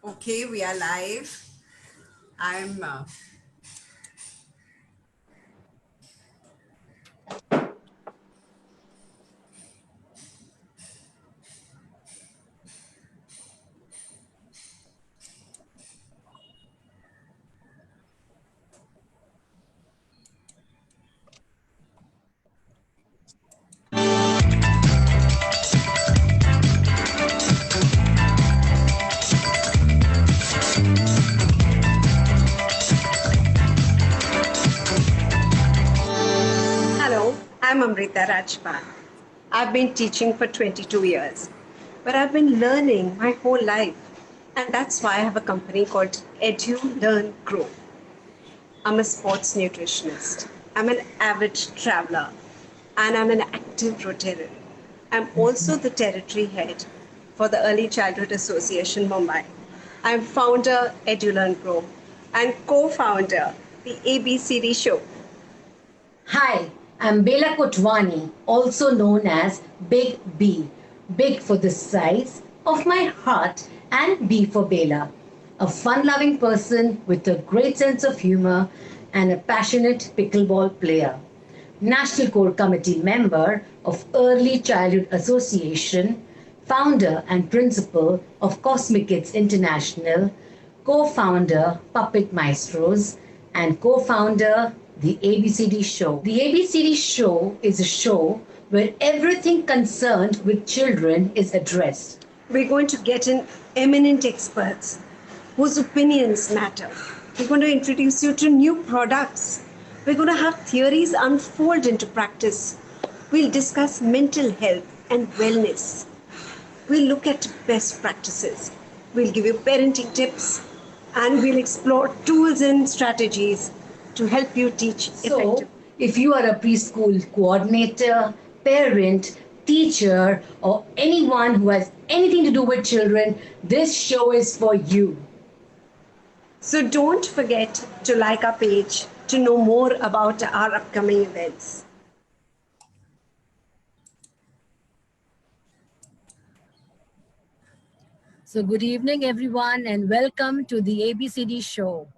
Okay, we are live. I'm Hello, I'm Amrita Rajpal. I've been teaching for 22 years, but I've been learning my whole life. And that's why I have a company called Edu Learn Grow. I'm a sports nutritionist. I'm an avid traveler and I'm an active Rotarian. I'm also the territory head for the Early Childhood Association Mumbai. I'm founder EduLearn Grow and co-founder the ABCD Show. Hi, I'm Bela Kotwani, also known as Big B. Big for the size of my heart and B for Bela. A fun loving person with a great sense of humor and a passionate pickleball player. National Core Committee member of Early Childhood Association, founder and principal of Cosmic Kids International, co-founder Puppet Maestros, and co-founder the ABCD Show. The ABCD Show is a show where everything concerned with children is addressed. We're going to get in eminent experts whose opinions matter. We're going to introduce you to new products. We're going to have theories unfold into practice. We'll discuss mental health and wellness. We'll look at best practices. We'll give you parenting tips and we'll explore tools and strategies to help you teach effectively. So, if you are a preschool coordinator, parent, teacher, or anyone who has anything to do with children, this show is for you. So don't forget to like our page to know more about our upcoming events. So, good evening, everyone, and welcome to the ABCD show.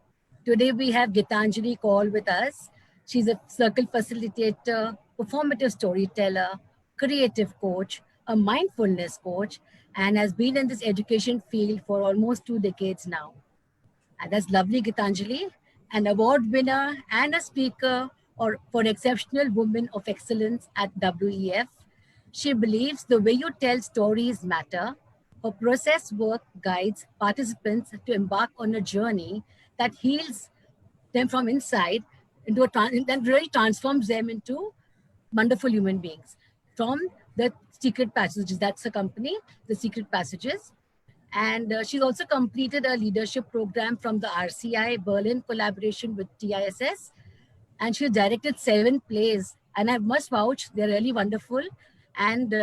Today, we have Gitanjali Kaul with us. She's a circle facilitator, performative storyteller, creative coach, a mindfulness coach, and has been in this education field for almost 2 decades now. And that's lovely, Gitanjali, an award winner and a speaker for Exceptional Women of Excellence at WEF. She believes the way you tell stories matter. Her process work guides participants to embark on a journey that heals them from inside and really transforms them into wonderful human beings. From the Secret Passages, that's a company, the Secret Passages, and she's also completed a leadership program from the RCI Berlin collaboration with TISS. And she directed 7 plays. And I must vouch, they're really wonderful. And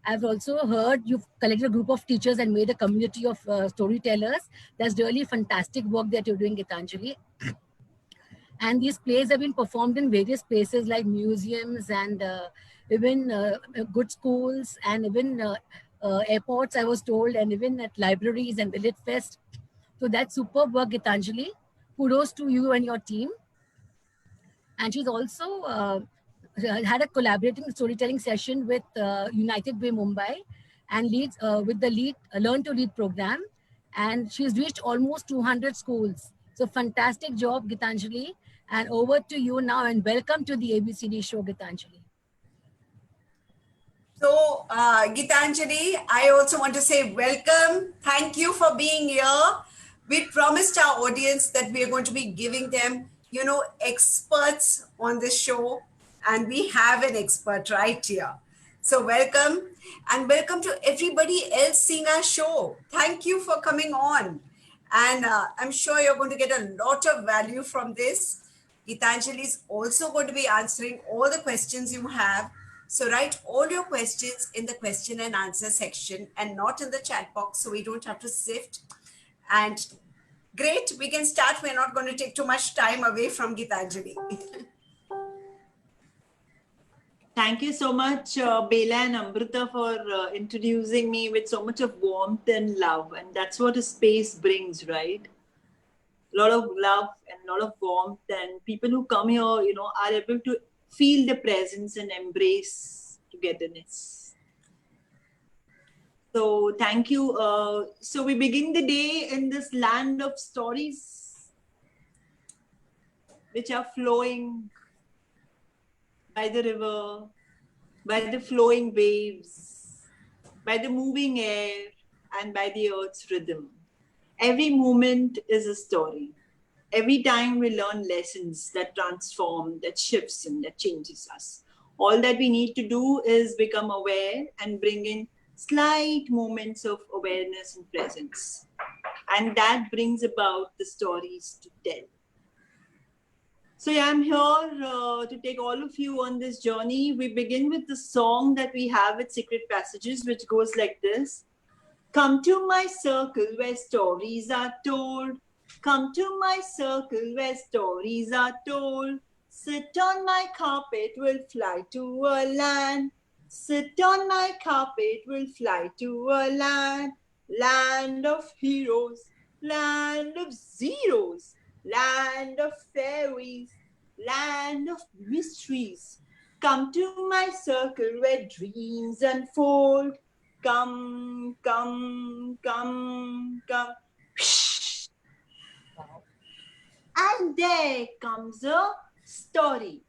I've also heard you've collected a group of teachers and made a community of storytellers. That's really fantastic work that you're doing, Gitanjali. And these plays have been performed in various places like museums and even good schools and even airports, I was told, and even at libraries and Village Fest. So that's superb work, Gitanjali. Kudos to you and your team. And she's also had a collaborating storytelling session with United Way Mumbai and leads with the Learn to Lead program. And she's reached almost 200 schools. So fantastic job, Gitanjali. And over to you now, and welcome to the ABCD show, Gitanjali. So, Gitanjali, I also want to say welcome. Thank you for being here. We promised our audience that we are going to be giving them, experts on this show, and we have an expert right here. So, welcome, and welcome to everybody else seeing our show. Thank you for coming on. And I'm sure you're going to get a lot of value from this. Gitanjali is also going to be answering all the questions you have. So write all your questions in the question and answer section and not in the chat box so we don't have to sift. And great, we can start. We're not going to take too much time away from Gitanjali. Thank you so much, Bela and Amrita, for introducing me with so much of warmth and love. And that's what a space brings, right? A lot of love and a lot of warmth. And people who come here, are able to feel the presence and embrace togetherness. So thank you. So we begin the day in this land of stories which are flowing by the river, by the flowing waves, by the moving air, and by the earth's rhythm. Every moment is a story. Every time we learn lessons that transform, that shifts, and that changes us. All that we need to do is become aware and bring in slight moments of awareness and presence. And that brings about the stories to tell. So yeah, I'm here to take all of you on this journey. We begin with the song that we have at Secret Passages, which goes like this. Come to my circle where stories are told. Come to my circle where stories are told. Sit on my carpet, we'll fly to a land. Sit on my carpet, we'll fly to a land. Land of heroes, land of zeros, land of fairies, land of mysteries. Come to my circle where dreams unfold. Come, come, come, come. And there comes a story.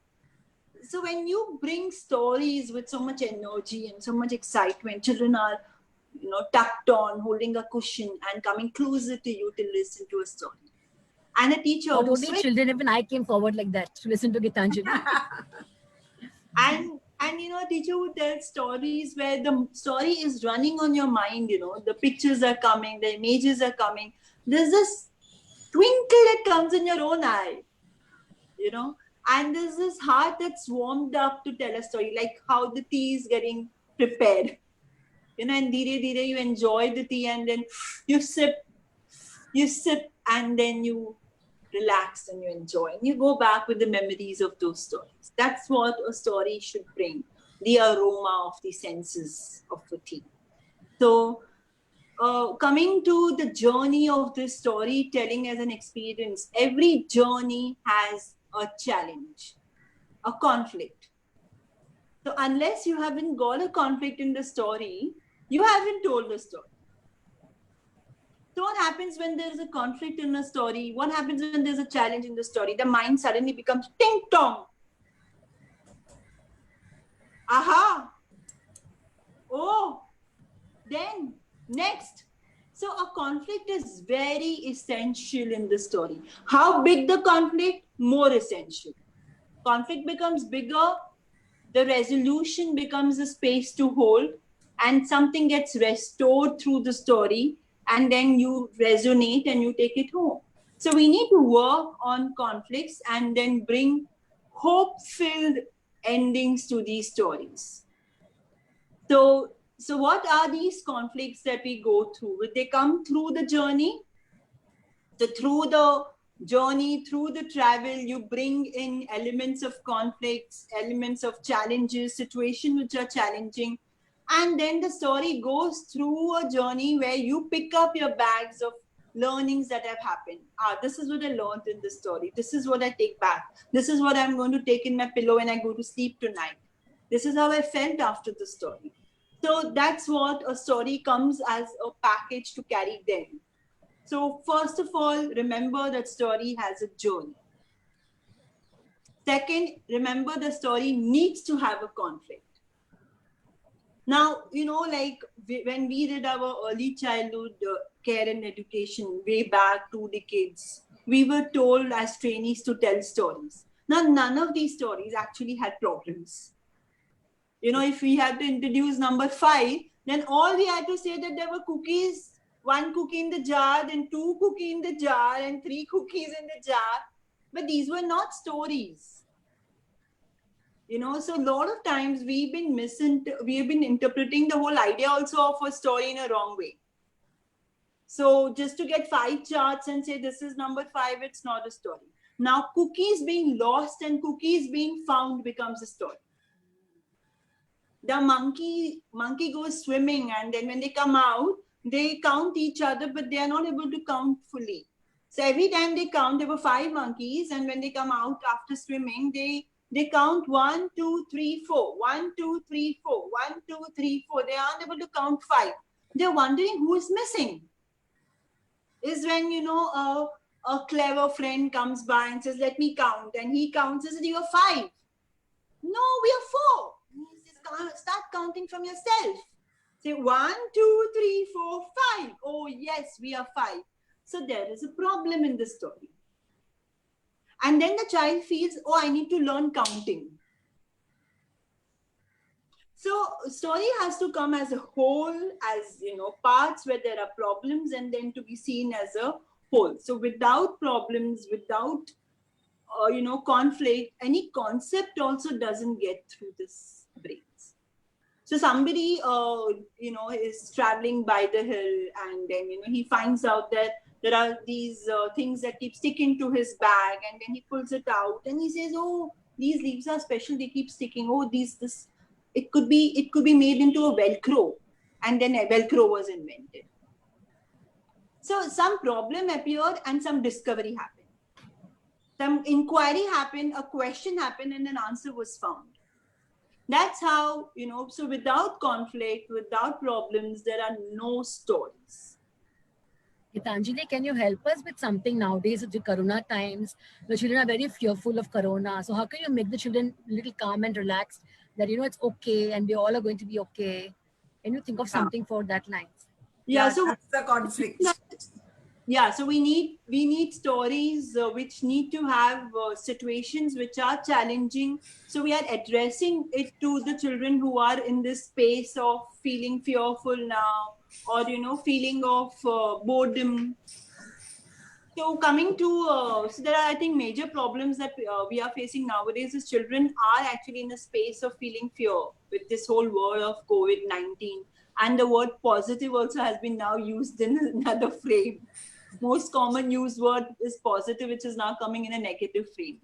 So when you bring stories with so much energy and so much excitement, children are, tucked on, holding a cushion and coming closer to you to listen to a story. And a teacher Not who's only children, even I came forward like that to listen to Gitanjali. and a teacher would tell stories where the story is running on your mind, the pictures are coming, the images are coming. There's this twinkle that comes in your own eye, and there's this heart that's warmed up to tell a story, like how the tea is getting prepared, and dire you enjoy the tea, and then you sip, and then you relax and you enjoy, and you go back with the memories of those stories. That's what a story should bring, the aroma of the senses of the tea. So coming to the journey of this storytelling as an experience, every journey has a challenge, a conflict. So unless you haven't got a conflict in the story, you haven't told the story. So what happens when there's a conflict in a story? What happens when there's a challenge in the story? The mind suddenly becomes ting-tong. Aha! Oh! Then, next. So a conflict is very essential in the story. How big the conflict? More essential. Conflict becomes bigger, the resolution becomes a space to hold, and something gets restored through the story, and then you resonate and you take it home. So we need to work on conflicts and then bring hope-filled endings to these stories. So what are these conflicts that we go through? They come through the journey. So through the journey, through the travel, you bring in elements of conflicts, elements of challenges, situations which are challenging. And then the story goes through a journey where you pick up your bags of learnings that have happened. This is what I learned in the story. This is what I take back. This is what I'm going to take in my pillow when I go to sleep tonight. This is how I felt after the story. So that's what a story comes as a package to carry them. So first of all, remember that story has a journey. Second, remember the story needs to have a conflict. Now, like when we did our early childhood care and education way back 2 decades, we were told as trainees to tell stories. Now, none of these stories actually had problems. If we had to introduce number 5, then all we had to say that there were cookies, 1 cookie in the jar, then 2 cookies in the jar, and 3 cookies in the jar. But these were not stories. So a lot of times we've been interpreting the whole idea also of a story in a wrong way. So just to get 5 charts and say this is number 5, it's not a story. Now cookies being lost and cookies being found becomes a story. The monkey goes swimming, and then when they come out, they count each other, but they are not able to count fully. So every time they count, there were 5 monkeys, and when they come out after swimming, they count 1, 2, 3, 4, 1, 2, 3, 4, 1, 2, 3, 4. They aren't able to count 5. They're wondering who is missing. Is when, you know, a clever friend comes by and says, let me count, and he counts and says, you are 5. No, we are 4. He says, start counting from yourself. Say 1, 2, 3, 4, 5. Oh yes, we are 5. So there is a problem in the story. And then the child feels, oh, I need to learn counting. So story has to come as a whole, as, you know, parts where there are problems, and then to be seen as a whole. So without problems, without you know, conflict, any concept also doesn't get through this brains. So somebody you know, is traveling by the hill, and then, you know, he finds out that there are these things that keep sticking to his bag, and then he pulls it out and he says, oh, these leaves are special, they keep sticking. Oh, this it could be made into a Velcro, and then a Velcro was invented. So some problem appeared and some discovery happened. Some inquiry happened, a question happened, and an answer was found. That's how, you know, so without conflict, without problems, there are no stories. Gitanjali, can you help us with something nowadays with the Corona times? The children are very fearful of Corona. So how can you make the children a little calm and relaxed that, you know, it's okay and we all are going to be okay? Can you think of something for that lines? Yeah, So so that's the conflict. yeah, so we need stories which need to have situations which are challenging. So we are addressing it to the children who are in this space of feeling fearful now, or, you know, feeling of boredom. So coming to so there are, I think, major problems that we are facing nowadays is children are actually in a space of feeling fear with this whole world of COVID-19, and the word positive also has been now used in another frame. Most common used word is positive, which is now coming in a negative frame.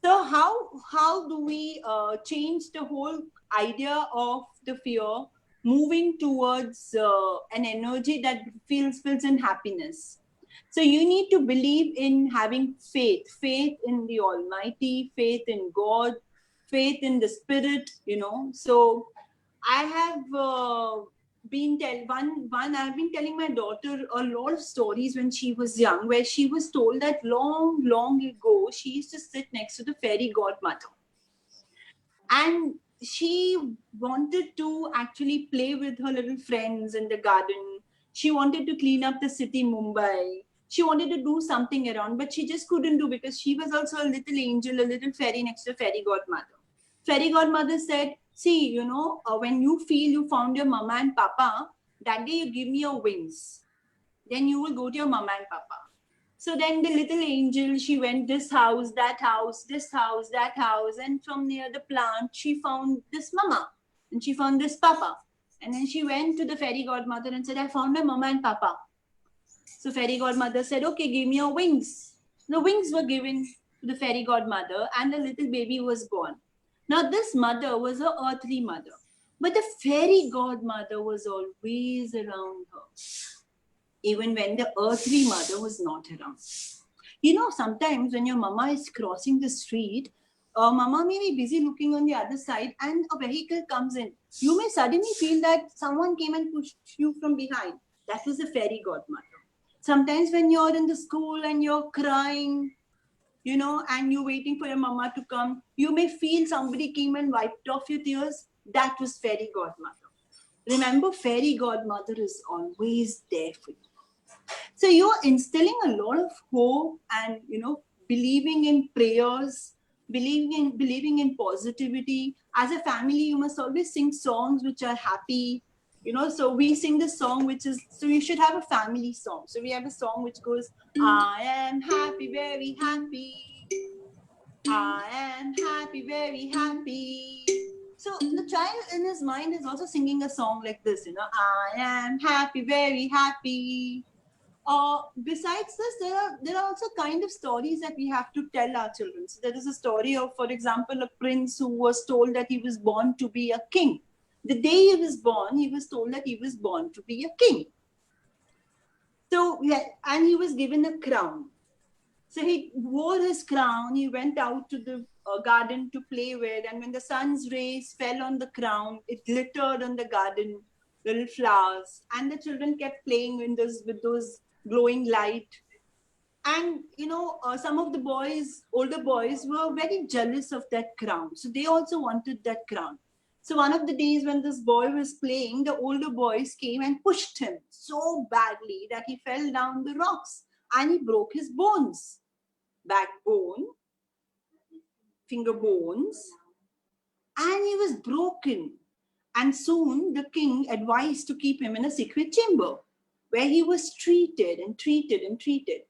So how do we change the whole idea of the fear, moving towards an energy that fills in happiness? So you need to believe in having faith in the Almighty, faith in God, faith in the Spirit, you know. So I have I've been telling my daughter a lot of stories when she was young, where she was told that long ago she used to sit next to the fairy godmother, and she wanted to actually play with her little friends in the garden. She wanted to clean up the city, Mumbai. She wanted to do something around, but she just couldn't do, because she was also a little angel, a little fairy next to fairy godmother. Fairy godmother said, see, you know, when you feel you found your mama and papa, that day you give me your wings. Then you will go to your mama and papa. So then the little angel, she went this house, that house, this house, that house. And from near the plant, she found this mama and she found this papa. And then she went to the fairy godmother and said, I found my mama and papa. So fairy godmother said, okay, give me your wings. The wings were given to the fairy godmother, and the little baby was born. Now this mother was her earthly mother, but the fairy godmother was always around her, even when the earthly mother was not around. You know, sometimes when your mama is crossing the street, mama may be busy looking on the other side and a vehicle comes in. You may suddenly feel that someone came and pushed you from behind. That was the fairy godmother. Sometimes when you're in the school and you're crying, you know, and you're waiting for your mama to come, you may feel somebody came and wiped off your tears. That was fairy godmother. Remember, fairy godmother is always there for you. So you're instilling a lot of hope and, you know, believing in prayers, believing in positivity. As a family, you must always sing songs which are happy. You know, so we sing the song which is, so you should have a family song. So we have a song which goes, I am happy, very happy. I am happy, very happy. So the child in his mind is also singing a song like this, you know, I am happy, very happy. besides this, there are also kind of stories that we have to tell our children. So there is a story of, for example, a prince who was told that he was born to be a king. The day he was born, he was told that he was born to be a king. So yeah, and he was given a crown. So he wore his crown. He went out to the garden to play with, and when the sun's rays fell on the crown, it glittered on the garden, little flowers, and the children kept playing in this with those glowing light. And some of the boys, older boys, were very jealous of that crown, so they also wanted that crown. So one of the days when this boy was playing, the older boys came and pushed him so badly that he fell down the rocks and he broke his bones, backbone, finger bones, and he was broken. And soon the king advised to keep him in a secret chamber where he was treated and treated and treated.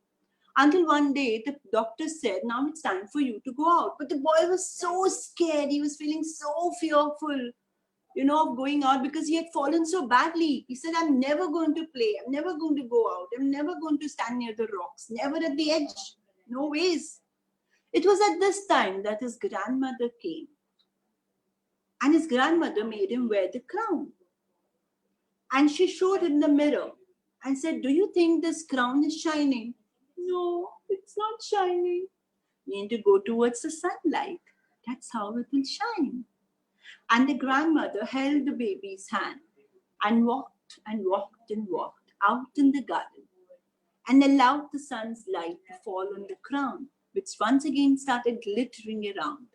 Until one day the doctor said, now it's time for you to go out. But the boy was so scared. He was feeling so fearful, of going out because he had fallen so badly. He said, I'm never going to play. I'm never going to go out. I'm never going to stand near the rocks. Never at the edge. No ways. It was at this time that his grandmother came. And his grandmother made him wear the crown. And she showed him the mirror and said, do you think this crown is shining? No, it's not shining. You need to go towards the sunlight. That's how it will shine. And the grandmother held the baby's hand and walked and walked and walked out in the garden and allowed the sun's light to fall on the crown, which once again started glittering around.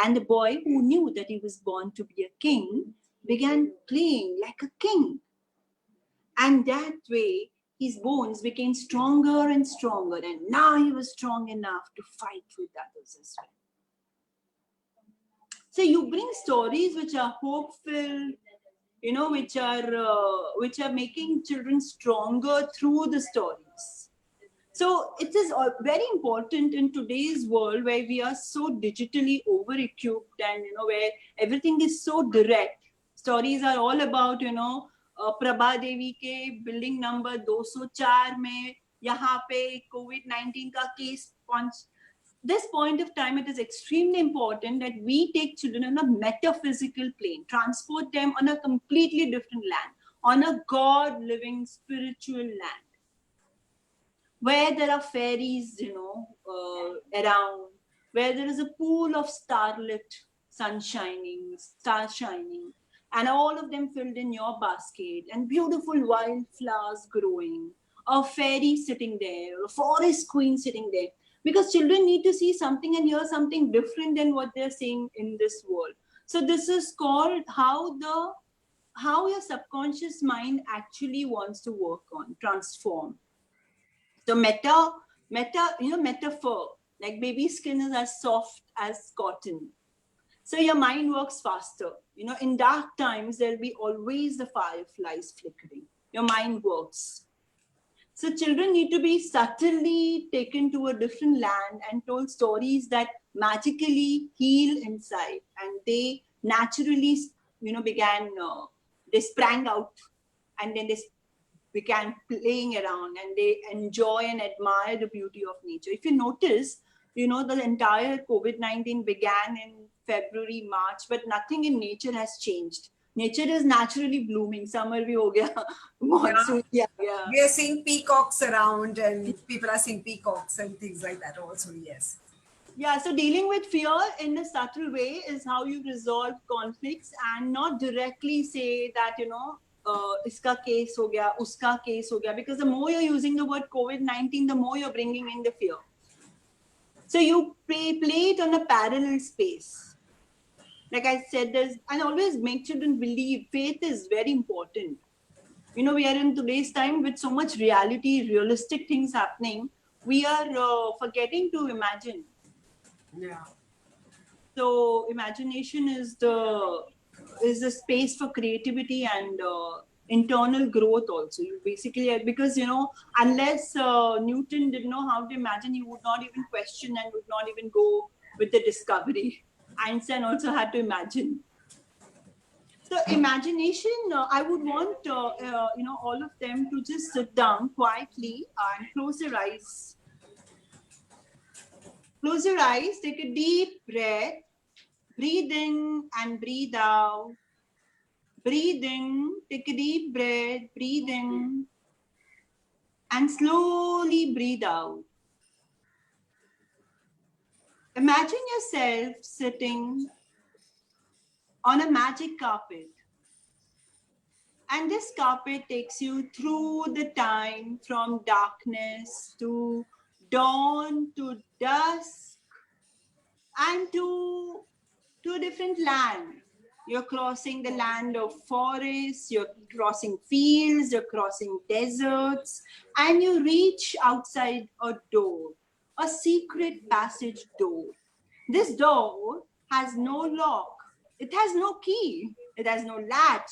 And the boy, who knew that he was born to be a king, began playing like a king. And that way, his bones became stronger and stronger. And now he was strong enough to fight with others as well. So you bring stories which are hope-filled, which are making children stronger through the stories. So it is very important in today's world where we are so digitally over-equipped and, where everything is so direct. Stories are all about, Prabha Devi ke building number 204 में यहाँ पे COVID-19 का case punch. This point of time, it is extremely important that we take children on a metaphysical plane, transport them on a completely different land, on a God-living spiritual land, where there are fairies, around, where there is a pool of starlit sun shining, stars shining, and all of them filled in your basket, and beautiful wildflowers growing, a fairy sitting there, a forest queen sitting there. Because children need to see something and hear something different than what they're seeing in this world. So this is called how your subconscious mind actually wants to work on, transform. So metaphor, like baby skin is as soft as cotton. So your mind works faster. In dark times, there'll be always the fireflies flickering. Your mind works. So children need to be subtly taken to a different land and told stories that magically heal inside. And they naturally, they sprang out and then they began playing around and they enjoy and admire the beauty of nature. If you notice, the entire COVID-19 began in February, March, but nothing in nature has changed. Nature is naturally blooming. Summer bhi ho gaya, monsoon bhi aa gaya. We are seeing peacocks around and people are seeing peacocks and things like that also, yes. Yeah, so dealing with fear in a subtle way is how you resolve conflicts and not directly say that, iska case ho gaya, uska case ho gaya, because the more you're using the word COVID-19, the more you're bringing in the fear. So you play it on a parallel space. Like I said, and always make children believe. Faith is very important. We are in today's time with so much realistic things happening. We are forgetting to imagine. Yeah. So imagination is the space for creativity and internal growth also. You basically, because unless Newton didn't know how to imagine, he would not even question and would not even go with the discovery. Einstein also had to imagine. So imagination, I would want all of them to just sit down quietly and close their eyes. Close your eyes, take a deep breath, breathe in and breathe out. Breathe in, take a deep breath, breathe in, and slowly breathe out. Imagine yourself sitting on a magic carpet. And this carpet takes you through the time from darkness to dawn to dusk and to a different land. You're crossing the land of forests, you're crossing fields, you're crossing deserts, and you reach outside a door, a secret passage door. This door has no lock, it has no key, it has no latch.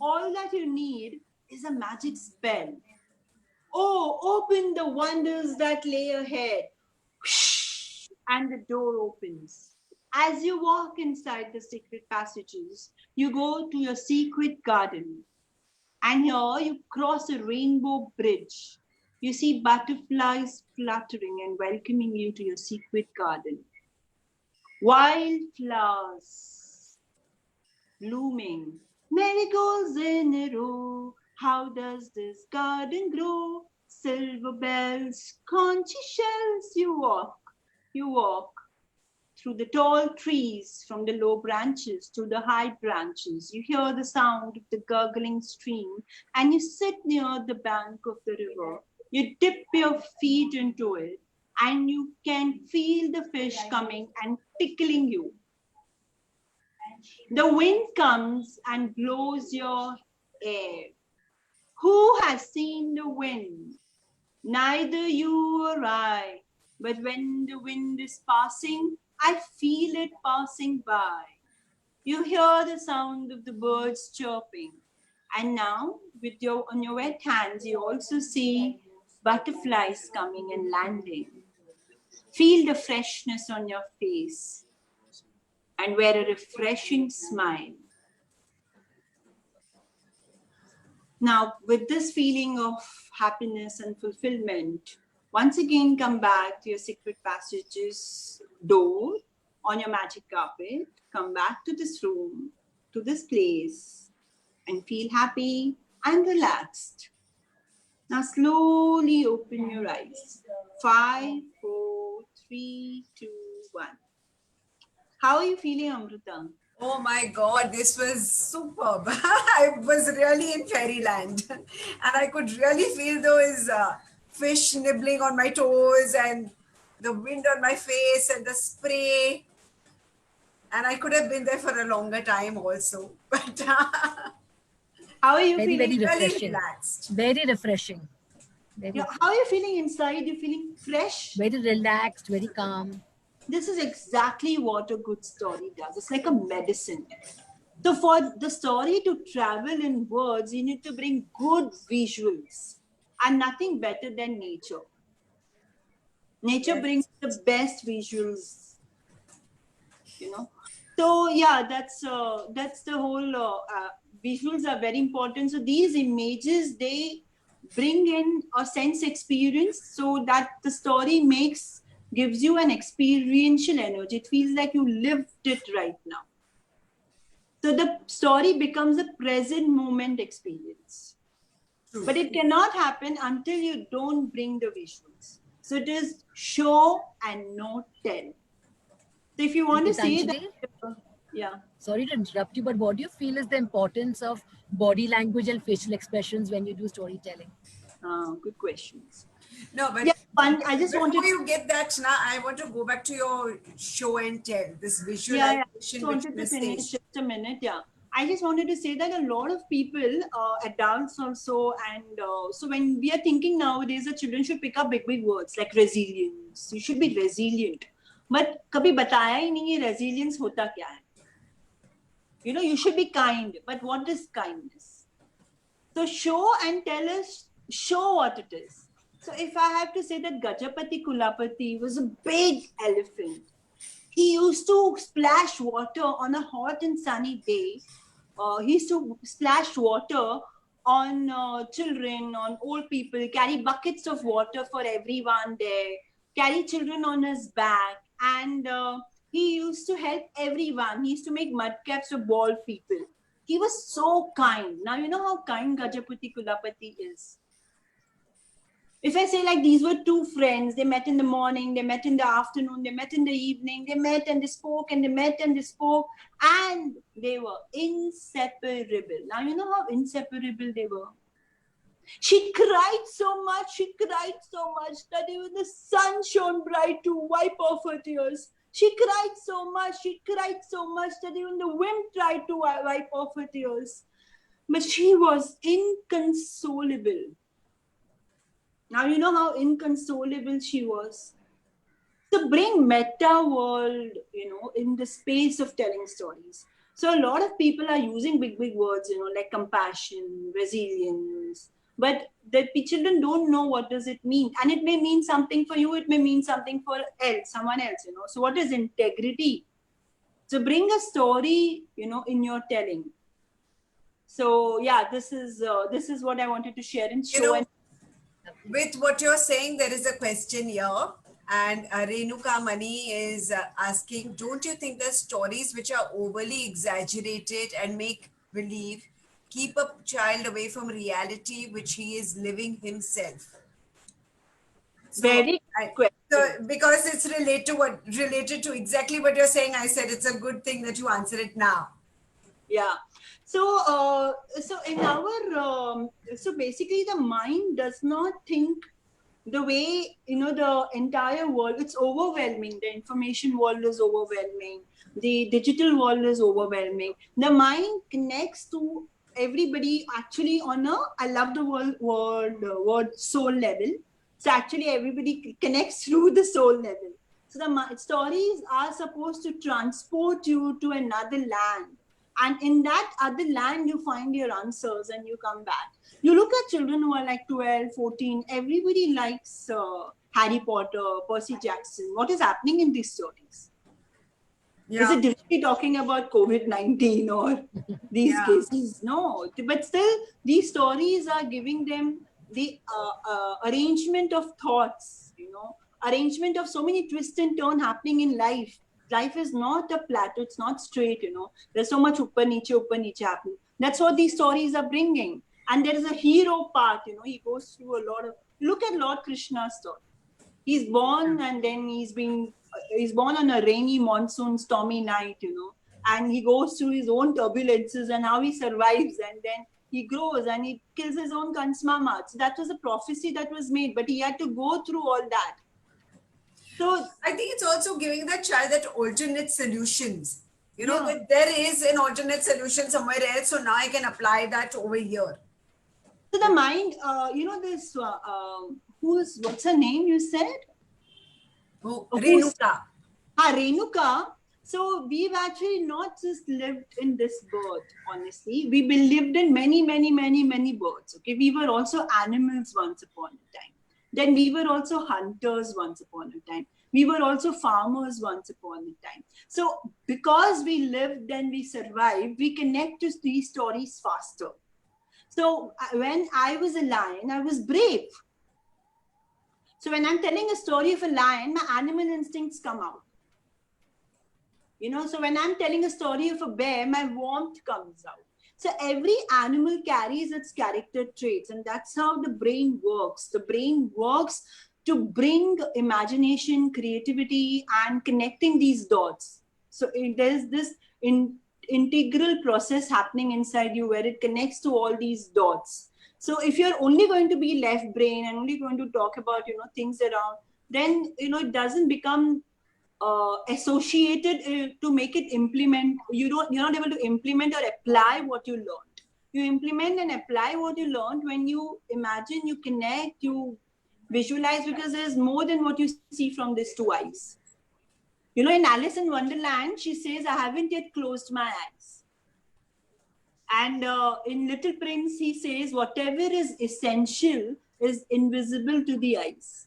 All that you need is a magic spell. Oh, open the wonders that lay ahead. Whoosh, and the door opens. As you walk inside the secret passages, you go to your secret garden. And here you cross a rainbow bridge. You see butterflies fluttering and welcoming you to your secret garden. Wildflowers blooming, marigolds in a row. How does this garden grow? Silver bells, conch shells. You walk through the tall trees, from the low branches to the high branches. You hear the sound of the gurgling stream, and you sit near the bank of the river. You dip your feet into it, and you can feel the fish coming and tickling you. The wind comes and blows your hair. Who has seen the wind? Neither you or I. But when the wind is passing, I feel it passing by. You hear the sound of the birds chirping. And now, on your wet hands, you also see butterflies coming and landing. Feel the freshness on your face and wear a refreshing smile. Now, with this feeling of happiness and fulfillment, once again come back to your secret passages door on your magic carpet. Come back to this room, to this place, and feel happy and relaxed. Now slowly open your eyes. 5, 4, 3, 2, 1. How are you feeling, Amrita? Oh my God, this was superb. I was really in fairyland. And I could really feel those fish nibbling on my toes and the wind on my face and the spray. And I could have been there for a longer time also. But How are you Very, feeling? very really refreshing. relaxed. Very refreshing. Very, Yeah, how are you feeling inside? You feeling fresh? very relaxed, very calm. This is exactly what a good story does. It's like a medicine. So for the story to travel in words, you need to bring good visuals, and nothing better than nature. Nature Yes. brings the best visuals, you know. So yeah, that's the whole visuals are very important. So these images, they bring in a sense experience, so that the story gives you an experiential energy. It feels like you lived it right now. So the story becomes a present moment experience. True. But it cannot happen until you don't bring the visuals. So it is show and not tell. So if you want to say that, yeah. Sorry to interrupt you, but what do you feel is the importance of body language and facial expressions when you do storytelling? Good questions. No, but Yeah, I just before wanted. you get that, now I want to go back to your show and tell, this Yeah, visualization. I just which wanted to Miss finish Tej- just a minute. Yeah, I just wanted to say that a lot of people, adults also, and so when we are thinking nowadays that children should pick up big words like resilience. You should be resilient. But कभी बताया ही नहीं है resilience होता क्या है. You know, you should be kind. But what is kindness? So show and tell us, show what it is. So if I have to say that Gajapati Kulapati was a big elephant. He used to splash water on a hot and sunny day he used to splash water on children, on old people, carry buckets of water for everyone there, carry children on his back, and he used to help everyone. He used to make mudcaps for bald people. He was so kind. Now you know how kind Gajapati Kulapati is. If I say like these were two friends, they met in the morning, they met in the afternoon, they met in the evening, they met and they spoke and they met and they spoke, and they were inseparable. Now you know how inseparable they were. She cried so much that even the sun shone bright to wipe off her tears. She cried so much that even the wind tried to wipe off her tears. But she was inconsolable. Now you know how inconsolable she was. To bring meta world, in the space of telling stories. So a lot of people are using big words, like compassion, resilience, but the children don't know what does it mean. And it may mean something for you, it may mean something for someone else, So what is integrity? So bring a story, in your telling. So yeah, this is what I wanted to share and show. With what you're saying, there is a question here. And Renuka Mani is asking, don't you think that stories which are overly exaggerated and make believe keep a child away from reality which he is living himself? So, Very good question. because it's related to exactly what you're saying, I said it's a good thing that you answer it now. Yeah. So in our so basically the mind does not think the way the entire world. It's overwhelming. The information world is overwhelming. The digital world is overwhelming. The mind connects to everybody actually on a, I love the word soul level. So actually everybody connects through the soul level. So the stories are supposed to transport you to another land. And in that other land, you find your answers and you come back. You look at children who are like 12, 14, everybody likes Harry Potter, Percy Jackson. What is happening in these stories? Yeah. Is it directly talking about COVID-19 or these cases? No, but still these stories are giving them the arrangement of thoughts, arrangement of so many twists and turns happening in life. Life is not a plateau, it's not straight, There's so much upper niche happening. That's what these stories are bringing. And there is a hero part, he goes through a lot of, look at Lord Krishna's story. He's born and then he's born on a rainy monsoon stormy night, and he goes through his own turbulences and how he survives, and then he grows and he kills his own Kansmama. So that was a prophecy that was made, but he had to go through all that. So I think it's also giving the child that alternate solutions. That there is an alternate solution somewhere else, so now I can apply that over here. So the mind, this what's her name? You said Renuka. Renuka. So we've actually not just lived in this birth, honestly. We've been lived in many births. Okay, we were also animals once upon a time. Then we were also hunters once upon a time. We were also farmers once upon a time. So because we lived and we survived, we connect to these stories faster. So when I was a lion, I was brave. So when I'm telling a story of a lion, my animal instincts come out. So when I'm telling a story of a bear, my warmth comes out. So every animal carries its character traits, and that's how the brain works. The brain works to bring imagination, creativity, and connecting these dots. So there's this integral process happening inside you where it connects to all these dots. So if you're only going to be left brain and only going to talk about things around, then it doesn't become associated to make it implement. You're not able to implement or apply what you learned. You implement and apply what you learned when you imagine, you connect, you visualize, because there's more than what you see from these two eyes. In Alice in Wonderland, she says, I haven't yet closed my eyes. And in Little Prince, he says, whatever is essential is invisible to the eyes.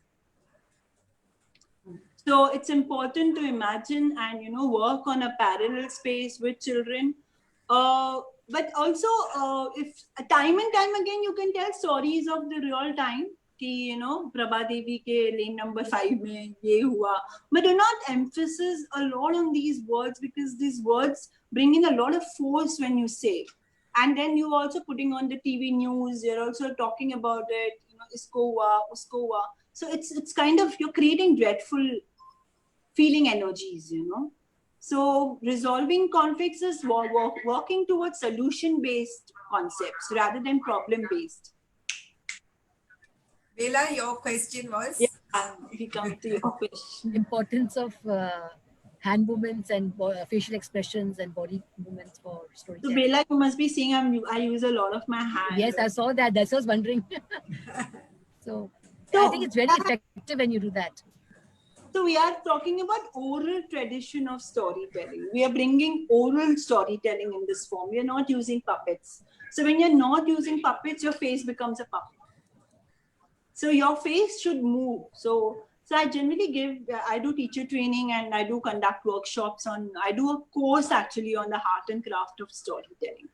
So it's important to imagine and, work on a parallel space with children. but also if time and time again you can tell stories of the real time कि Prabha Devi ke lane number 5 mein ye hua, but do not emphasis a lot on these words because these words bring in a lot of force when you say, and then you also putting on the TV news, you're also talking about it, isko hua, usko hua. So it's kind of, you're creating dreadful feeling energies, So resolving conflicts is working towards solution-based concepts rather than problem-based. Bella, your question was? We come to your question. Importance of hand movements and facial expressions and body movements for So storytelling. Bella, you must be seeing I use a lot of my hands. Yes, I saw that. That's what I was wondering. So I think it's very effective when you do that. So we are talking about oral tradition of storytelling. We are bringing oral storytelling in this form. We are not using puppets. So when you're not using puppets, your face becomes a puppet. So your face should move. So I generally I do teacher training and I do conduct workshops I do a course actually on the art and craft of storytelling.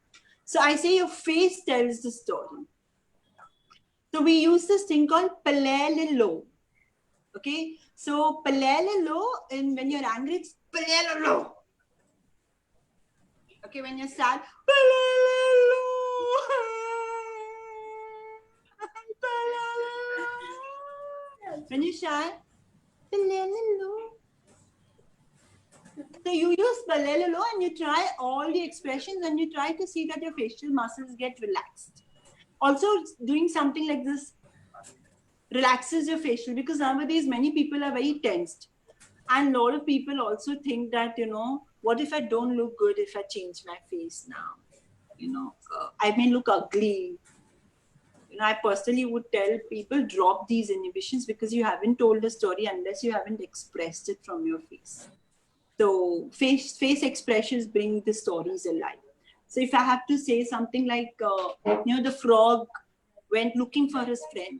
So I say your face tells the story. So we use this thing called palelilo. Okay, so palelilo, and when you're angry, it's palelilo. Okay, when you're sad, palelilo. When you're shy, palelilo. So you use palelilo and you try all the expressions and you try to see that your facial muscles get relaxed. Also, doing something like this relaxes your facial, because nowadays many people are very tensed, and a lot of people also think that what if I don't look good if I change my face now, I may look ugly. I personally would tell people, drop these inhibitions, because you haven't told a story unless you haven't expressed it from your face. So face expressions bring the stories alive. So if I have to say something like the frog went looking for his friend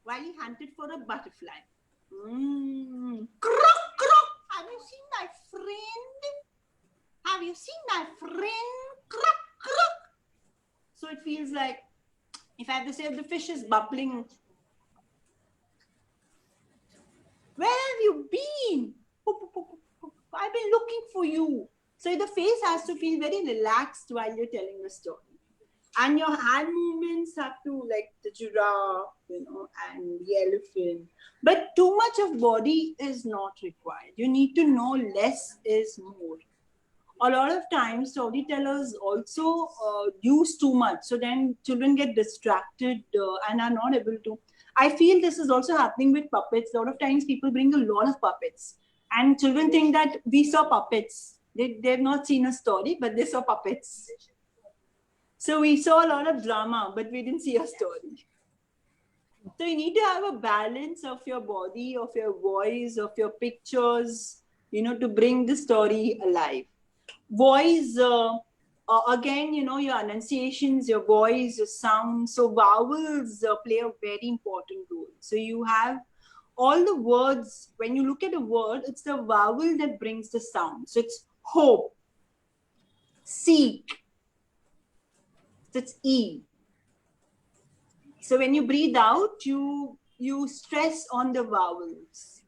while he hunted for a butterfly. Croak, croak. Have you seen my friend? Have you seen my friend? Croak, croak. So it feels like, if I have to say, if the fish is bubbling, where have you been? I've been looking for you. So the face has to feel very relaxed while you're telling the story. And your hand movements have to, like the giraffe, and the elephant. But too much of body is not required. You need to know less is more. A lot of times, storytellers also use too much. So then children get distracted and are not able to. I feel this is also happening with puppets. A lot of times people bring a lot of puppets. And children think that we saw puppets. They've not seen a story, but they saw puppets. So we saw a lot of drama, but we didn't see a story. So you need to have a balance of your body, of your voice, of your pictures, to bring the story alive. Voice, again, your enunciations, your voice, your sound. So vowels play a very important role. So you have all the words. When you look at a word, it's the vowel that brings the sound. So it's hope, seek. It's E. So when you breathe out, you stress on the vowels.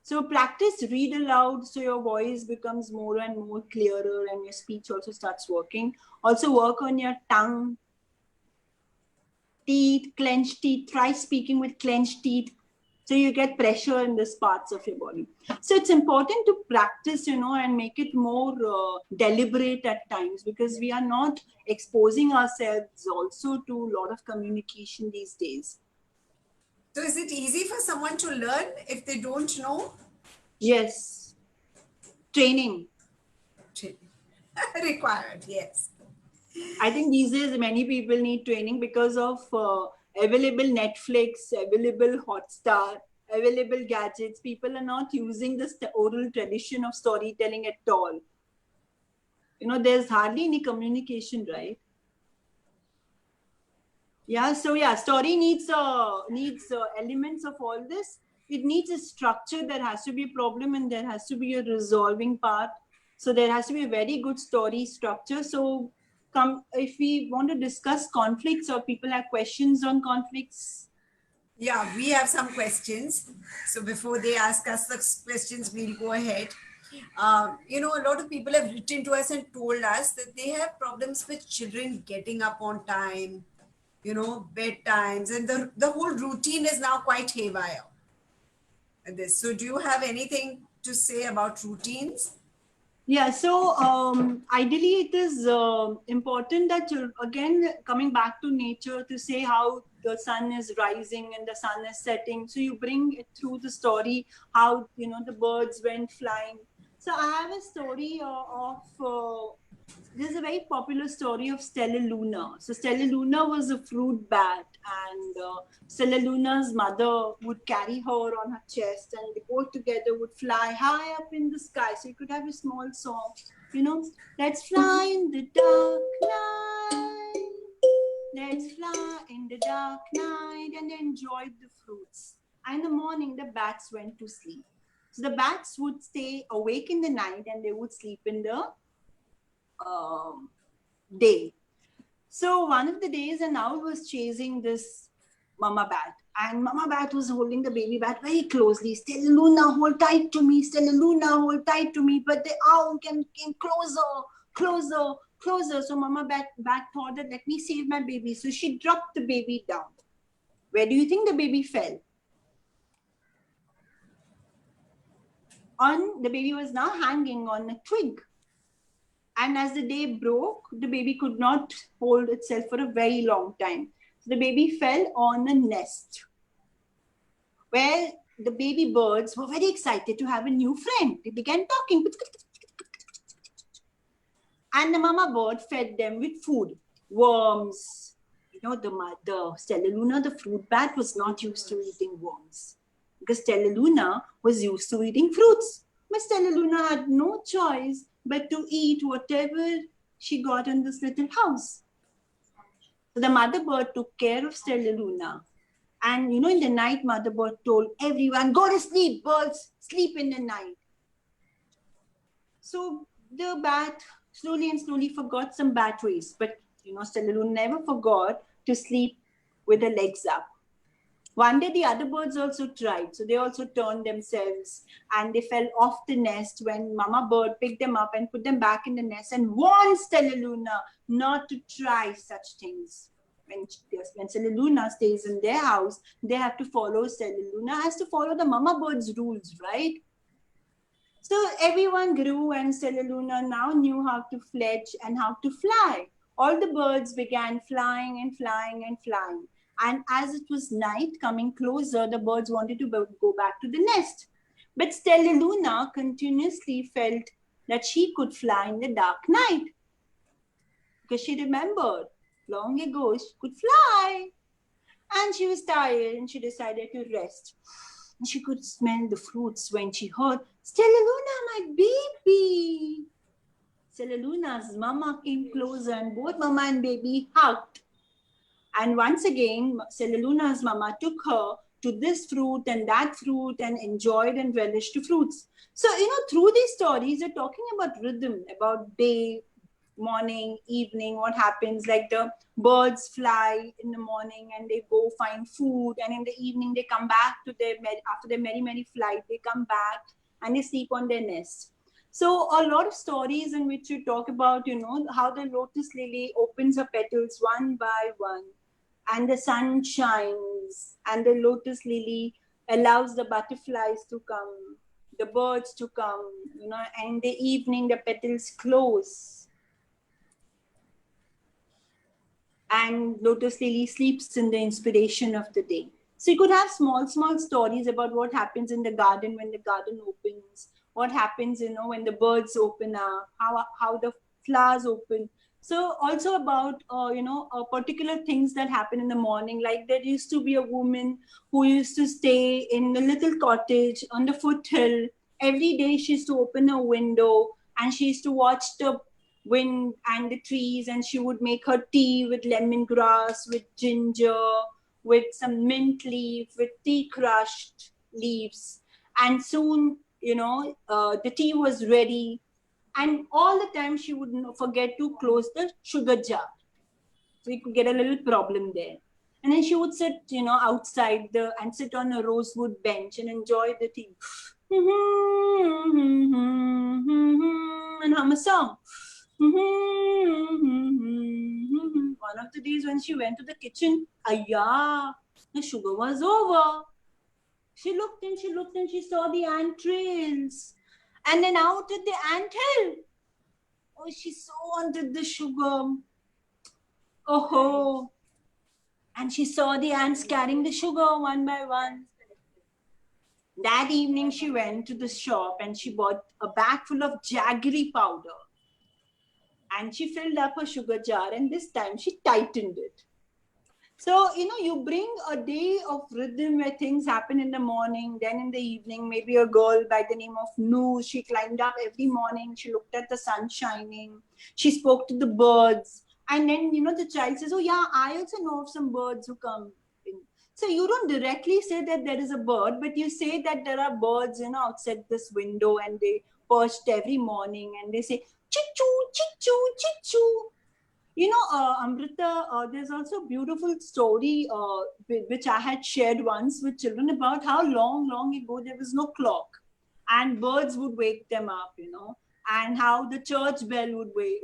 So practice read aloud, so your voice becomes more and more clearer and your speech also starts working. Also work on your tongue, teeth, clenched teeth. Try speaking with clenched teeth, so you get pressure in these parts of your body. So it's important to practice, and make it more deliberate at times, because we are not exposing ourselves also to a lot of communication these days. So is it easy for someone to learn if they don't know? Yes. Training. Required, yes. I think these days many people need training because of available Netflix, available Hotstar, available gadgets. People are not using the oral tradition of storytelling at all. There's hardly any communication, right? Yeah, so yeah, story needs elements of all this. It needs a structure. There has to be a problem and there has to be a resolving part. So there has to be a very good story structure. So if we want to discuss conflicts or people have questions on conflicts. Yeah, we have some questions. So before they ask us the questions, we'll go ahead. A lot of people have written to us and told us that they have problems with children getting up on time, bedtimes, and the whole routine is now quite haywire. This. So do you have anything to say about routines? Yeah, so ideally it is important that again, coming back to nature, to say how the sun is rising and the sun is setting. So you bring it through the story, how, the birds went flying. So I have a story there's a very popular story of Stella Luna. So Stella Luna was a fruit bat, and Stella Luna's mother would carry her on her chest, and they both together would fly high up in the sky. So you could have a small song, let's fly in the dark night. Let's fly in the dark night and enjoy the fruits. And in the morning, the bats went to sleep. So the bats would stay awake in the night and they would sleep in the day. So one of the days, an owl was chasing this mama bat, and mama bat was holding the baby bat very closely. Stella Luna, hold tight to me. Stella Luna, hold tight to me. But the owl came closer. So mama bat thought that, let me save my baby. So she dropped the baby down. Where do you think the baby fell? The baby was now hanging on a twig. And as the day broke, the baby could not hold itself for a very long time. So the baby fell on a nest where the baby birds were very excited to have a new friend. They began talking. And the mama bird fed them with food, worms. The Stella Luna, the fruit bat, was not used to eating worms because Stella Luna was used to eating fruits. But Stella Luna had no choice but to eat whatever she got in this little house. So the mother bird took care of Stella Luna. And in the night, mother bird told everyone, go to sleep, birds, sleep in the night. So the bat slowly and slowly forgot some bat ways. But Stella Luna never forgot to sleep with her legs up. One day the other birds also tried. So they also turned themselves and they fell off the nest when mama bird picked them up and put them back in the nest and warned Stella Luna not to try such things. When Stella Luna stays in their house, they have to follow, Stella Luna has to follow the mama bird's rules, right? So everyone grew and Stella Luna now knew how to fledge and how to fly. All the birds began flying and flying and flying. And as it was night coming closer, the birds wanted to go back to the nest. But Stella Luna continuously felt that she could fly in the dark night. Because she remembered long ago she could fly. And she was tired and she decided to rest. And she could smell the fruits when she heard, Stella Luna, my baby. Stella Luna's mama came closer and both mama and baby hugged. And once again, Stella Luna's mama took her to this fruit and that fruit and enjoyed and relished the fruits. So, through these stories, they're talking about rhythm, about day, morning, evening, what happens, like the birds fly in the morning and they go find food, and in the evening they come back to after their merry flight, they come back and they sleep on their nest. So a lot of stories in which you talk about, how the lotus lily opens her petals one by one and the sun shines and the lotus lily allows the butterflies to come, the birds to come, and in the evening the petals close. And lotus lily sleeps in the inspiration of the day. So you could have small stories about what happens in the garden when the garden opens, what happens, when the birds open up, how the flowers open. So also about, particular things that happen in the morning. Like there used to be a woman who used to stay in a little cottage on the foothill. Every day she used to open her window and she used to watch the wind and the trees, and she would make her tea with lemongrass, with ginger, with some mint leaf, with tea crushed leaves. And soon, the tea was ready And all the time she would forget to close the sugar jar. So we could get a little problem there. And then she would sit, outside and sit on a rosewood bench and enjoy the tea. And hum a song. One of the days when she went to the kitchen, the sugar was over. She looked and she looked and she saw the ant trails. And then out at the ant hill. Oh, she so wanted the sugar. Oh, and she saw the ants carrying the sugar one by one. That evening, she went to the shop and she bought a bag full of jaggery powder. And she filled up her sugar jar, and this time she tightened it. So, you bring a day of rhythm where things happen in the morning, then in the evening, maybe a girl by the name of Noo, she climbed up every morning, she looked at the sun shining, she spoke to the birds. And then, the child says, oh yeah, I also know of some birds who come in. So you don't directly say that there is a bird, but you say that there are birds, outside this window, and they perched every morning and they say, choo-choo, choo-choo, choo-choo. Amrita, there's also a beautiful story which I had shared once with children about how long ago there was no clock and birds would wake them up, and how the church bell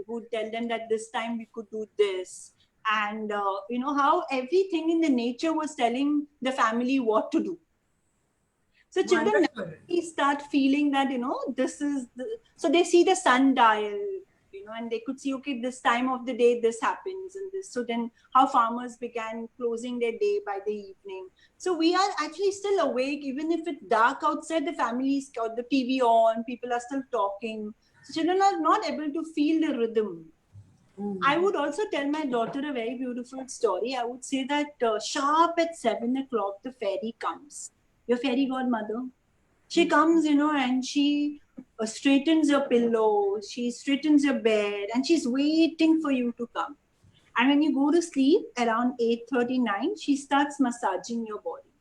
would tell them that this time we could do this. And, how everything in the nature was telling the family what to do. So children start feeling that, this is, so they see the sundial, and they could see, okay, this time of the day, this happens and this. So then how farmers began closing their day by the evening. So we are actually still awake, even if it's dark outside, the family's got the TV on, people are still talking. So children are not able to feel the rhythm. I would also tell my daughter a very beautiful story. I would say that sharp at 7 o'clock, the fairy comes. Your fairy godmother. She comes, and she straightens your pillow, she straightens your bed, and she's waiting for you to come. And when you go to sleep around 8:39, she starts massaging your body.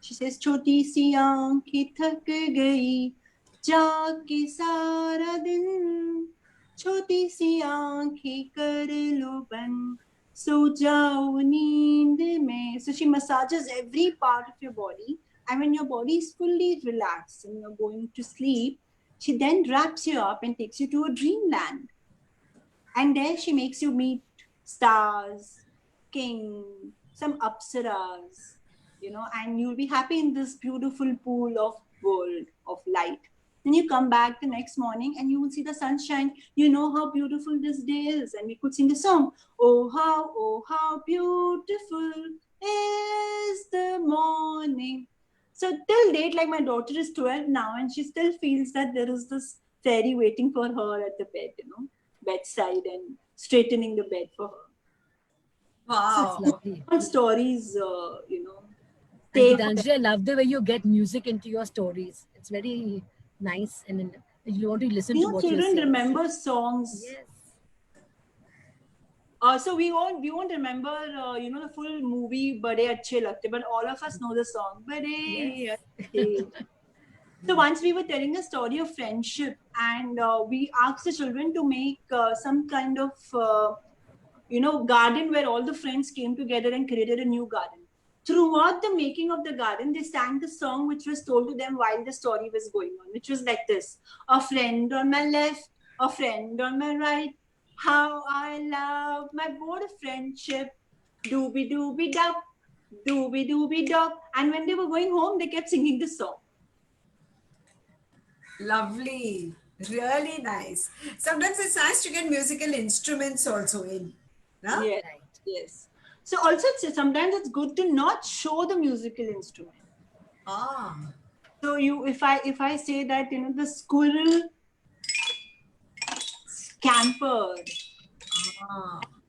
She says, "Choti si aankhein thak gayi, jaake sara din. Choti si aankhein kar lo ban, so jao neend mein." So she massages every part of your body. And when your body is fully relaxed and you're going to sleep, she then wraps you up and takes you to a dreamland. And there she makes you meet stars, king, some apsaras, and you'll be happy in this beautiful pool of gold, of light. Then you come back the next morning and you will see the sunshine. You know how beautiful this day is. And we could sing the song, oh how beautiful is the morning. So till date, like my daughter is 12 now, and she still feels that there is this fairy waiting for her at the bed, bedside and straightening the bed for her. Wow. That's lovely. Stories, Gitanjali, I love the way you get music into your stories. It's very nice, and you want to listen to what you're children saying. remember songs. Yes. So we won't remember, the full movie Bade Achhe Lagte, but all of us know the song Bade Achhe. So once we were telling a story of friendship, and we asked the children to make some kind of, garden where all the friends came together and created a new garden. Throughout the making of the garden, they sang the song which was told to them while the story was going on, which was like this: a friend on my left, a friend on my right. How I love my board of friendship. Dooby dooby dub, dooby dooby dub. And when they were going home, they kept singing this song. Lovely. Really nice. Sometimes it's nice to get musical instruments also in. No? Yes, yes. So also sometimes it's good to not show the musical instrument. So if I say that the squirrel scampered,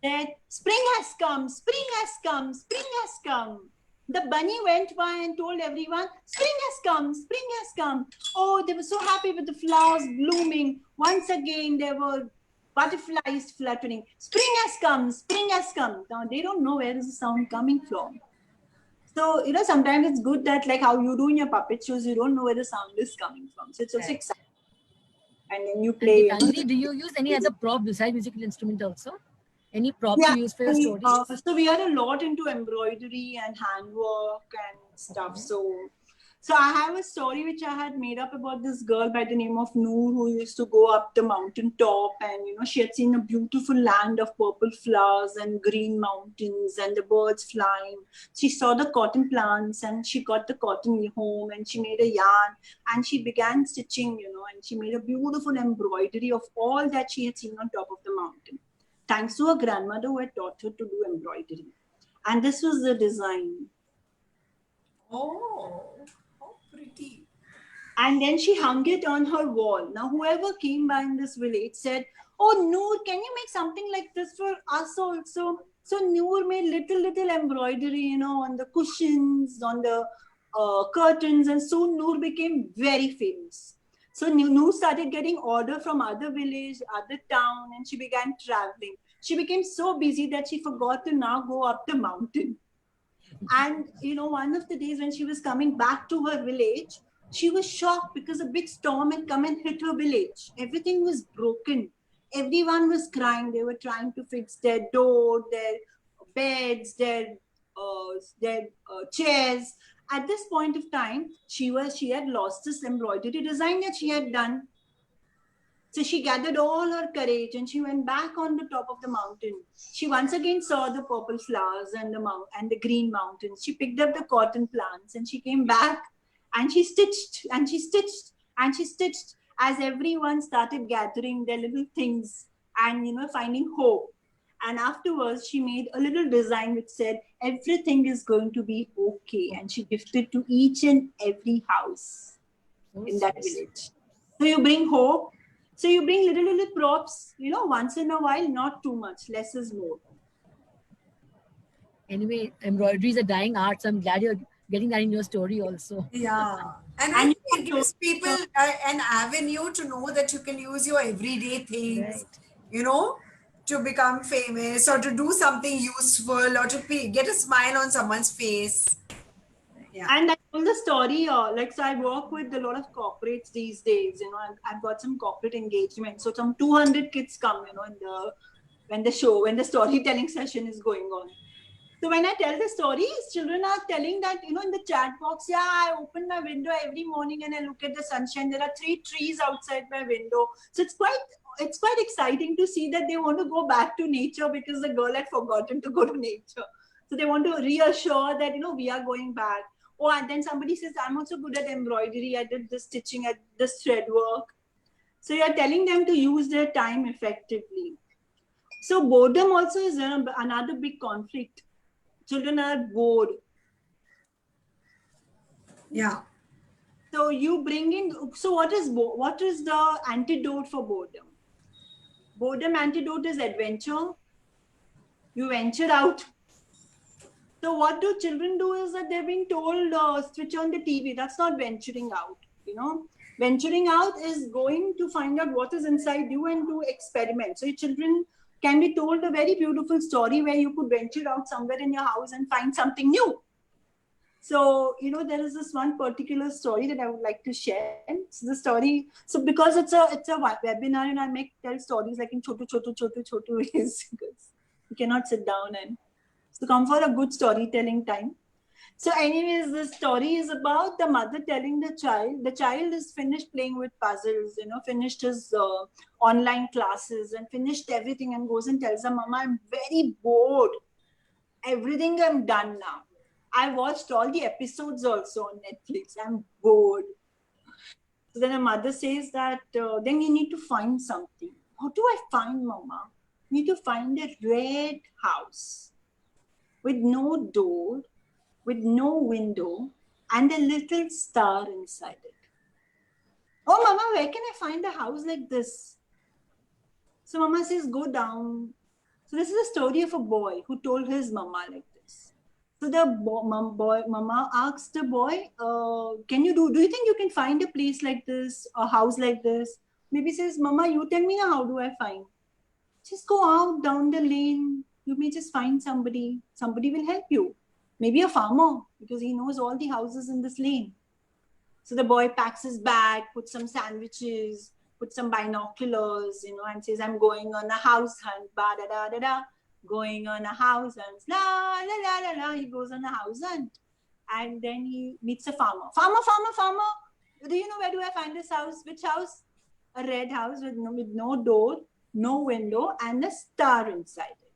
that spring has come, spring has come, spring has come. The bunny went by and told everyone, spring has come, spring has come. Oh, they were so happy with the flowers blooming. Once again, there were butterflies fluttering. Spring has come, spring has come. Now, they don't know where is the sound coming from. So, sometimes it's good that like how you do in your puppet shows, you don't know where the sound is coming from. So it's also exciting. and then you And play. Gitanjali, do you use any other prop besides musical instrument also? Any prop Yeah, you use for your stories? so we are a lot into embroidery and handwork and stuff. So I have a story which I had made up about this girl by the name of Noor who used to go up the mountain top, and she had seen a beautiful land of purple flowers and green mountains and the birds flying. She saw the cotton plants and she got the cotton home and she made a yarn and she began stitching, and she made a beautiful embroidery of all that she had seen on top of the mountain, thanks to her grandmother who had taught her to do embroidery. And this was the design. Oh, how pretty. And then she hung it on her wall. Now, whoever came by in this village said, "Oh, Noor, can you make something like this for us also?" So Noor made little embroidery, on the cushions, on the curtains, and soon Noor became very famous. So Noor started getting order from other village, other town, and she began traveling. She became so busy that she forgot to now go up the mountain. And one of the days when she was coming back to her village, she was shocked because a big storm had come and hit her village. Everything was broken. Everyone was crying. They were trying to fix their door, their beds, their chairs. At this point of time, she had lost this embroidery design that she had done. So she gathered all her courage and she went back on the top of the mountain. She once again saw the purple flowers and the green mountains. She picked up the cotton plants and she came back and she stitched and she stitched and she stitched as everyone started gathering their little things and finding hope. And afterwards, she made a little design which said, "Everything is going to be okay." And she gifted to each and every house in that village. So you bring hope. So you bring little props, once in a while, not too much. Less is more. Anyway, embroidery is a dying art, so I'm glad you're getting that in your story also. Yeah. And I And think it gives people an avenue to know that you can use your everyday things, Right. to become famous or to do something useful or to get a smile on someone's face. Yeah. And I told the story, so I work with a lot of corporates these days, I've got some corporate engagement. So some 200 kids come, when the storytelling session is going on. So when I tell the stories, children are telling that, in the chat box, yeah, I open my window every morning and I look at the sunshine. There are 3 trees outside my window. So it's quite exciting to see that they want to go back to nature because the girl had forgotten to go to nature. So they want to reassure that, we are going back. Oh, and then somebody says, I'm also good at embroidery. I did this stitching, at this thread work. So you're telling them to use their time effectively. So boredom also is another big conflict. Children are bored. Yeah. So you bring in, so what is the antidote for boredom? Boredom antidote is adventure. You venture out. So what do children do is that they're being told, switch on the TV. That's not venturing out, Venturing out is going to find out what is inside you and to experiment. So your children can be told a very beautiful story where you could venture out somewhere in your house and find something new. So, there is this one particular story that I would like to share. It's the story. So because it's a webinar and I tell stories like in chotu ways because you cannot sit down and so come for a good storytelling time. So anyways, the story is about the mother telling the child is finished playing with puzzles, finished his online classes and finished everything and goes and tells her, Mama, I'm very bored. Everything I'm done now. I watched all the episodes also on Netflix. I'm bored. So then the mother says that then you need to find something. What do I find, Mama? You need to find a red house with no door, with no window, and a little star inside it. Oh, Mama, where can I find a house like this? So Mama says, go down. So this is a story of a boy who told his Mama like this. So the Mama asked the boy, do you think you can find a place like this, a house like this? Maybe says, Mama, you tell me now, how do I find? Just go out down the lane. You may just find somebody. Somebody will help you. Maybe a farmer, because he knows all the houses in this lane. So the boy packs his bag, puts some sandwiches, puts some binoculars, and says, I'm going on a house hunt, ba da da da da, going on a house hunt, la la la la la. He goes on a house hunt. And then he meets a farmer. Farmer. Do you know where do I find this house? Which house? A red house with no door, no window, and a star inside it.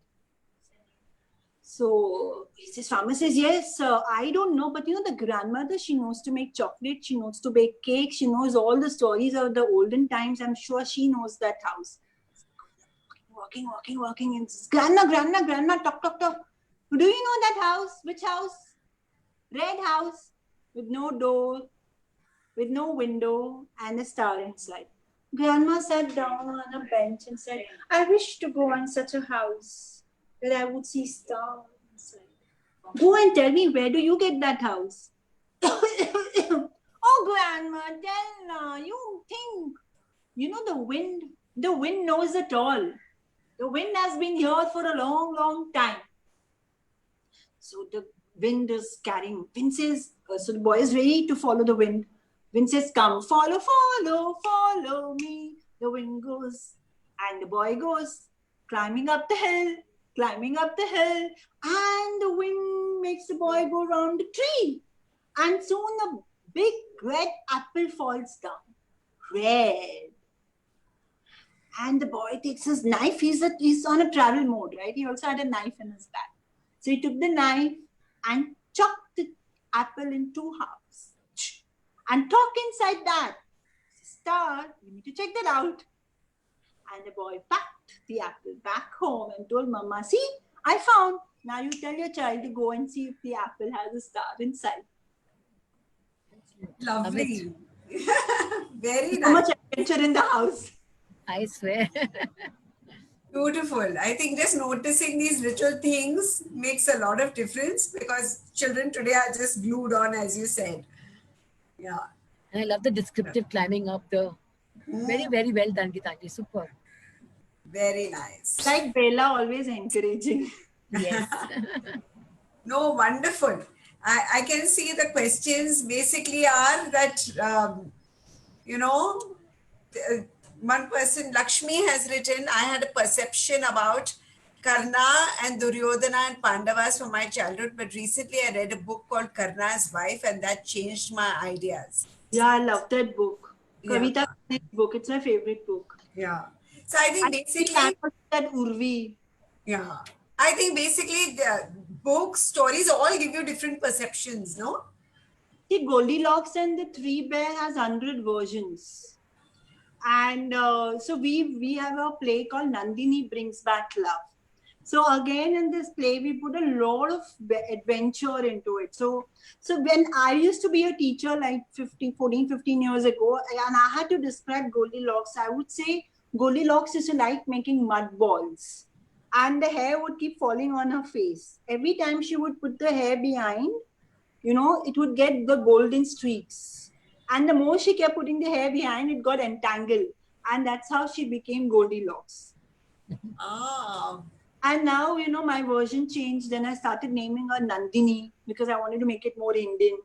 So his farmer says, yes, I don't know, but the grandmother, she knows to make chocolate, she knows to bake cake, she knows all the stories of the olden times. I'm sure she knows that house. Walking. And says, Grandma, talk. Do you know that house? Which house? Red house with no door, with no window, and a star inside. Grandma sat down on a bench and said, I wish to go on such a house where I would see stars inside. Go and tell me, where do you get that house? Oh, Grandma, tell you think. The wind knows it all. The wind has been here for a long time. So the wind is carrying. Wind says, so the boy is ready to follow the wind. Wind says, come, follow me. The wind goes, and the boy goes, climbing up the hill, and the wind makes the boy go round the tree. And soon a big red apple falls down. Red. And the boy takes his knife. He's on a travel mode, right? He also had a knife in his bag. So he took the knife and chopped the apple in two halves. And talk inside that. Star, you need to check that out. And the boy packed the apple back home and told Mama, see, I found. Now you tell your child to go and see if the apple has a star inside. Lovely. Very So much nice. adventure in the house. I swear. Beautiful. I think just noticing these little things makes a lot of difference because children today are just glued on, as you said. Yeah. And I love the descriptive climbing up the. Very, very well done, Gitanjali. Super. Very nice. Like Bella, always encouraging. Yes. No, wonderful. I can see the questions basically are that, one person, Lakshmi, has written, I had a perception about Karna and Duryodhana and Pandavas from my childhood, but recently I read a book called Karna's Wife and that changed my ideas. Yeah, I love that book. Yeah. Kavita Karna's book. It's my favorite book. Yeah. So I think basically, that Urvi. yeah, I think basically the books, stories all give you different perceptions, no? See, Goldilocks and the Three Bear has 100 versions. And so we have a play called Nandini Brings Back Love. So again, in this play, we put a lot of adventure into it. So when I used to be a teacher like 14, 15 years ago, and I had to describe Goldilocks, I would say Goldilocks is like making mud balls. And the hair would keep falling on her face. Every time she would put the hair behind, it would get the golden streaks. And the more she kept putting the hair behind, it got entangled. And that's how she became Goldilocks. Ah. And now, my version changed. Then I started naming her Nandini because I wanted to make it more Indian.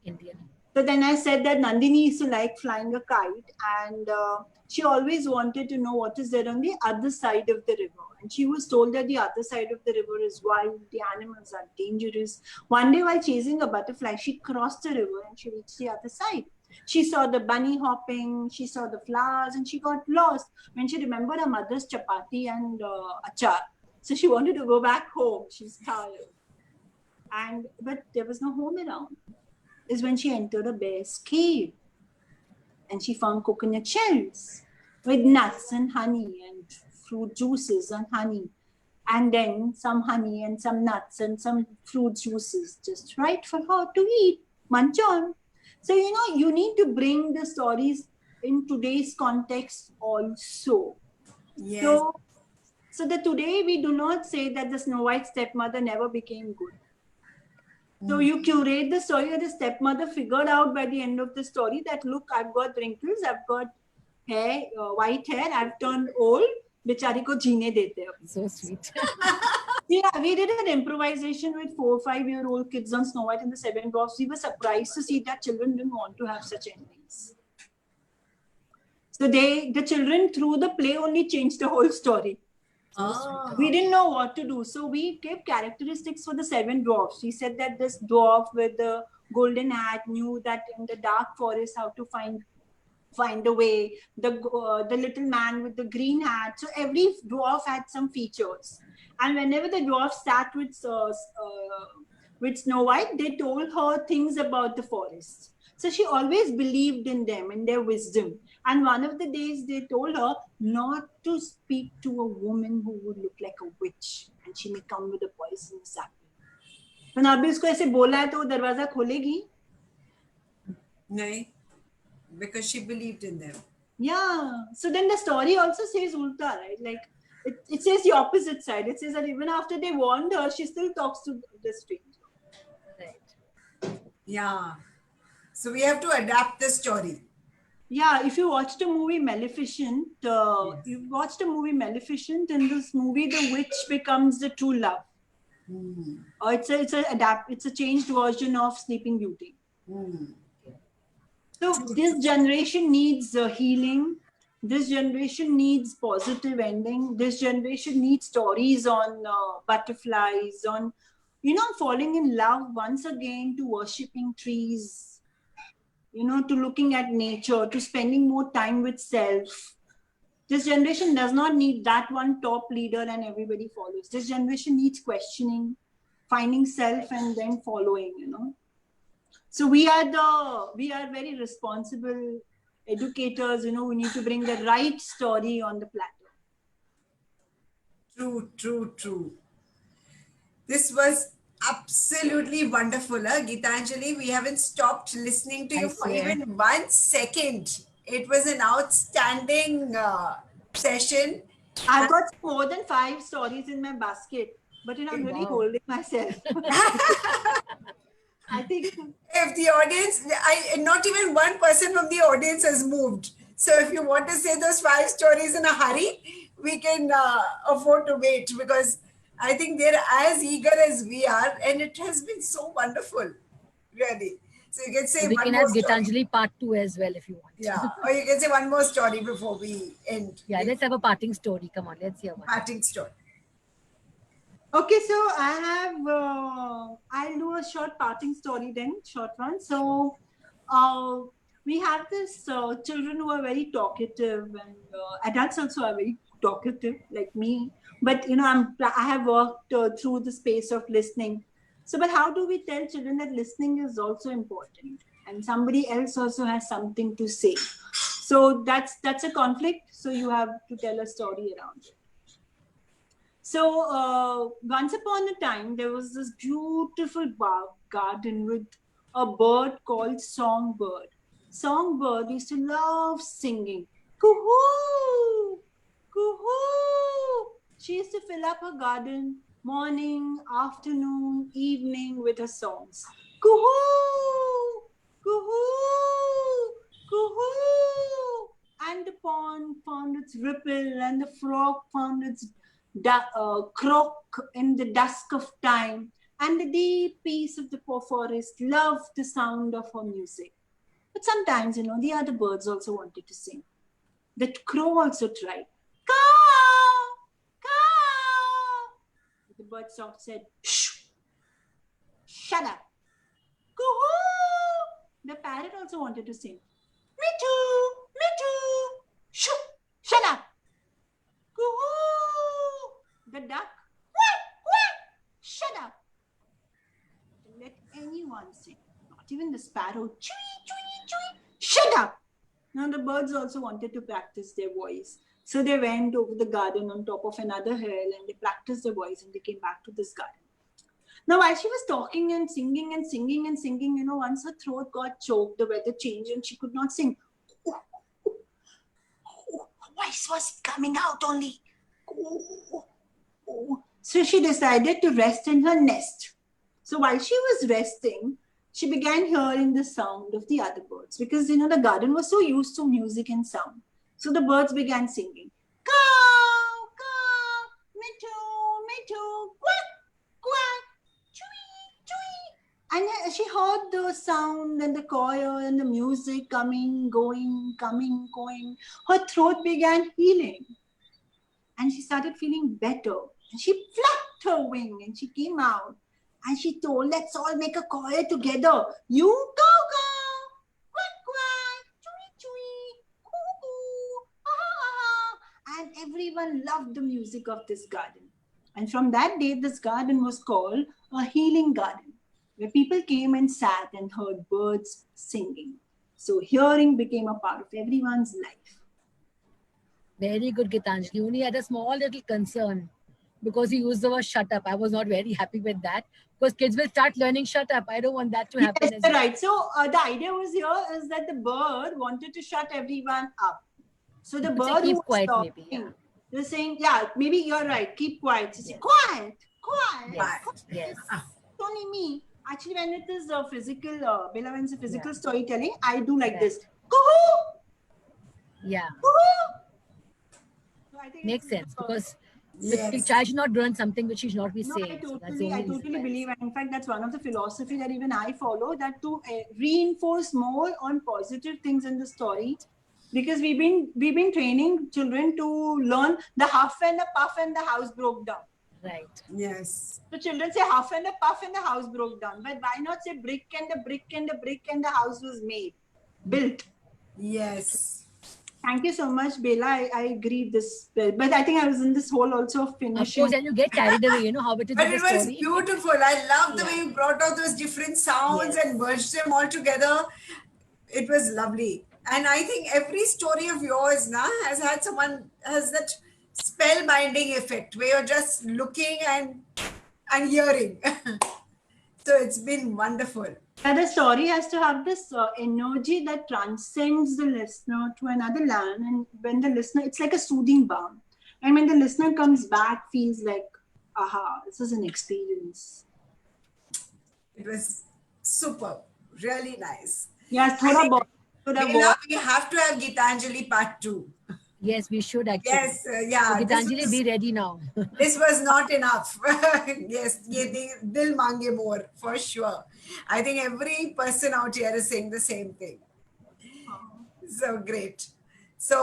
So then I said that Nandini used to like flying a kite. And she always wanted to know what is there on the other side of the river. And she was told that the other side of the river is wild, the animals are dangerous. One day while chasing a butterfly, she crossed the river and she reached the other side. She saw the bunny hopping, she saw the flowers, and she got lost when she remembered her mother's chapati and achar. So she wanted to go back home. She's tired. But there was no home around. Is when she entered a bear's cave. And she found coconut shells with nuts and honey and fruit juices and honey. And then some honey and some nuts and some fruit juices just right for her to eat. Munch on. So, you need to bring the stories in today's context also. Yes. So that today we do not say that the Snow White stepmother never became good. So you curate the story that the stepmother figured out by the end of the story that, look, I've got wrinkles, I've got hair, white hair, I've turned old, bichari ko jeene dete hai. So sweet. Yeah, we did an improvisation with 4 or 5-year-old kids on Snow White and the Seven Dwarfs. We were surprised to see that children didn't want to have such endings. So the children through the play only changed the whole story. Ah. We didn't know what to do. So we gave characteristics for the 7 dwarfs. We said that this dwarf with the golden hat knew that in the dark forest how to find a way. The little man with the green hat. So every dwarf had some features. And whenever the dwarf sat with Snow White, they told her things about the forest. So she always believed in them, in their wisdom. And one of the days they told her not to speak to a woman who would look like a witch and she may come with a poisonous apple. तो अभी उसको ऐसे बोला है तो वो दरवाजा खोलेगी? No, because she believed in them. Yeah. So then the story also says ulta, right? Like it says the opposite side. It says that even after they warned her, she still talks to the stranger. Right. Yeah. So we have to adapt the story. Yeah, if you watched the movie Maleficent, you watched the movie Maleficent. In this movie, the witch becomes the true love. Or it's a changed version of Sleeping Beauty. So this generation needs healing. This generation needs positive ending. This generation needs stories on butterflies, on falling in love once again, to worshipping trees. To looking at nature, to spending more time with self. This generation does not need that one top leader and everybody follows. This generation needs questioning, finding self and then following, So we are very responsible educators, we need to bring the right story on the platter. True. This was absolutely wonderful, Gitanjali. We haven't stopped listening to you for even 1 second. It was an outstanding session. I've got more than 5 stories in my basket, but I'm really holding myself. I think if the audience, not even one person from the audience has moved. So if you want to say those 5 stories in a hurry, we can afford to wait, because I think they're as eager as we are, and it has been so wonderful, really. So you can say We one can more have story. Gitanjali part 2 as well if you want. Yeah, or you can say one more story before we end. Yeah, let's have a parting story. Come on, let's hear one. Parting story. okay, so I'll do a short parting story then, short one. So we have this children who are very talkative, and adults also are very talkative like me. But I have worked through the space of listening. So, but how do we tell children that listening is also important, and somebody else also has something to say? So that's a conflict. So you have to tell a story around it. So once upon a time, there was this beautiful garden with a bird called Songbird. Songbird used to love singing. Coo-hoo! Coo-hoo! She used to fill up her garden morning, afternoon, evening with her songs. Coo-hoo! Coo-hoo! Coo-hoo! And the pond found its ripple, and the frog found its croak in the dusk of time, and the deep peace of the forest loved the sound of her music. But sometimes, the other birds also wanted to sing. The crow also tried. Caw! Caw! The bird said, shh! Shut up! Coo-hoo! The parrot also wanted to sing. Me too! Me too! Shh! Shut up! Coo-hoo! The duck, quack, quack, shut up. Don't let anyone sing, not even the sparrow, chewy, chewy, chewy, shut up. Now the birds also wanted to practice their voice. So they went over the garden on top of another hill, and they practiced their voice, and they came back to this garden. Now, while she was talking and singing and singing and singing, once her throat got choked, the weather changed and she could not sing. Her voice was coming out only. So she decided to rest in her nest. So while she was resting, she began hearing the sound of the other birds, because the garden was so used to music and sound. So the birds began singing. Caw, caw, me too, quack, quack, chewy, chewy, And she heard the sound and the choir and the music coming, going, coming, going. Her throat began healing. And she started feeling better. And she flapped her wing and she came out. And she told, let's all make a choir together. You go, go, quack, quack, chewy, chewy, coo, coo, ah, ah, ah. And everyone loved the music of this garden. And from that day, this garden was called a healing garden, where people came and sat and heard birds singing. So hearing became a part of everyone's life. Very good, Gitanjali. Only had a small little concern because you used the word shut up. I was not very happy with that because kids will start learning shut up. I don't want that to happen. Yes, right. So the idea was here is that the bird wanted to shut everyone up. So the People say bird keep who was quiet, talking, maybe, yeah. they're saying, yeah, maybe you're right. Keep quiet. So say, Yes. quiet, quiet. Yes, quiet. yes. It's only me. Actually, when it is physical, Bella, when it's a physical Yeah. storytelling, I do like Yeah. this. Coo-hoo! Yeah, Coo-hoo! So I think makes it's, sense because Yes. the child should not learn something which he should not be No, saying. So that's the I only reason totally why I believe, say. and in fact, that's one of the philosophy that even I follow. That to reinforce more on positive things in the story, because we've been training children to learn the huff and the puff and the house broke down. Right. Yes. So children say huff and a puff and the house broke down, but why not say brick and the brick and the brick and the house was made, built? Yes. Thank you so much, Bella. I agree this, but I think I was in this whole also Of finishing. course, and you get carried away, you know how it is But with it the was story. beautiful. I love the Yeah. way you brought out those different sounds Yes. and merged them all together. It was lovely. And I think every story of yours now has had has that spellbinding effect where you're just looking and hearing. So it's been wonderful. And the story has to have this energy that transcends the listener to another land. And when the listener, it's like a soothing balm. And when the listener comes back, feels like, aha, this is an experience. It was superb. Really nice. Yes, I think, thoda Bella, we have to have Gitanjali part 2. Yes, we should actually. Yes, So yeah. Gitanjali, be ready now. This was not enough. Yes, ye dil mange more for sure. I think every person out here is saying the same thing. So great. So,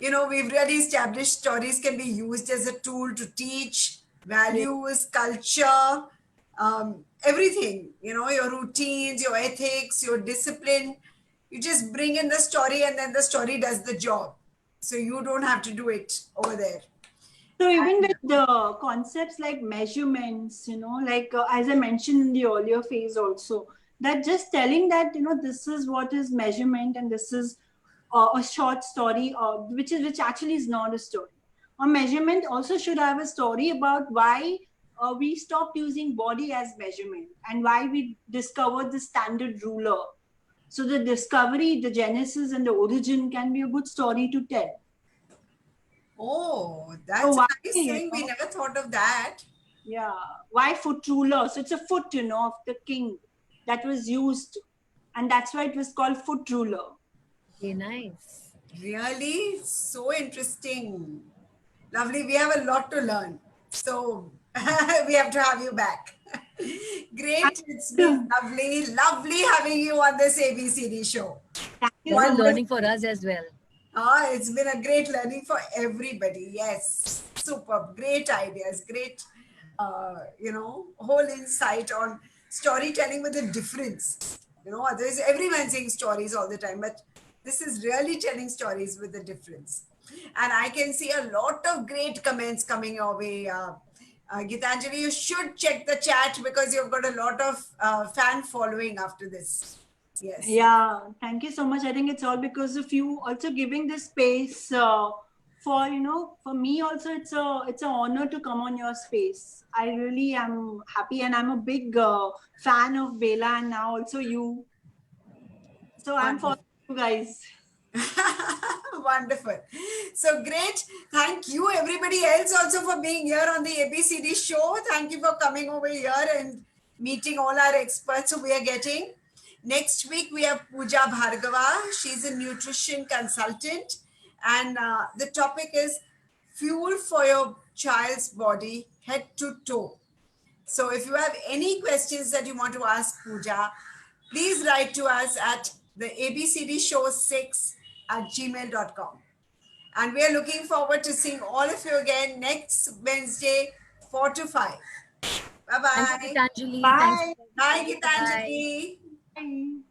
we've really established stories can be used as a tool to teach values, culture, everything, your routines, your ethics, your discipline. You just bring in the story and then the story does the job. So you don't have to do it over there. So even with the concepts like measurements, like as I mentioned in the earlier phase also, that just telling that, this is what is measurement and this is a short story, which actually is not a story. A measurement also should have a story about why we stopped using body as measurement and why we discovered the standard ruler. So the discovery, the genesis and the origin can be a good story to tell. Oh, that's So a why, nice thing. We never thought of that. Yeah, why foot ruler? So it's a foot, of the king that was used, and that's why it was called foot ruler. Okay, nice. Really? So interesting. Lovely. We have a lot to learn. So we have to have you back. Great. It's been lovely, lovely having you on this ABCD show. Thank It you. was a Wonderful. learning for us as well. It's been a great learning for everybody. Yes. Superb. Great ideas. Great, whole insight on storytelling with a difference. Otherwise everyone's saying stories all the time, but this is really telling stories with a difference. And I can see a lot of great comments coming your way. Gitanjali, you should check the chat because you've got a lot of fan following after this. Yes. Yeah, thank you so much. I think it's all because of you also giving this space for for me also. It's an honor to come on your space. I really am happy, and I'm a big fan of Bella, and now also you. So I'm following you guys. Wonderful. So great. Thank you, everybody else, also for being here on the ABCD show. Thank you for coming over here and meeting all our experts who we are getting. Next week, we have Pooja Bhargava. She's a nutrition consultant. And the topic is fuel for your child's body, head to toe. So if you have any questions that you want to ask Pooja, please write to us at the abcdshow6@gmail.com. And we are looking forward to seeing all of you again next Wednesday, 4 to 5. Thank you, Bye-bye. Gitanjali. Bye. Thanks. Bye, Bye. Gitanjali. Bye.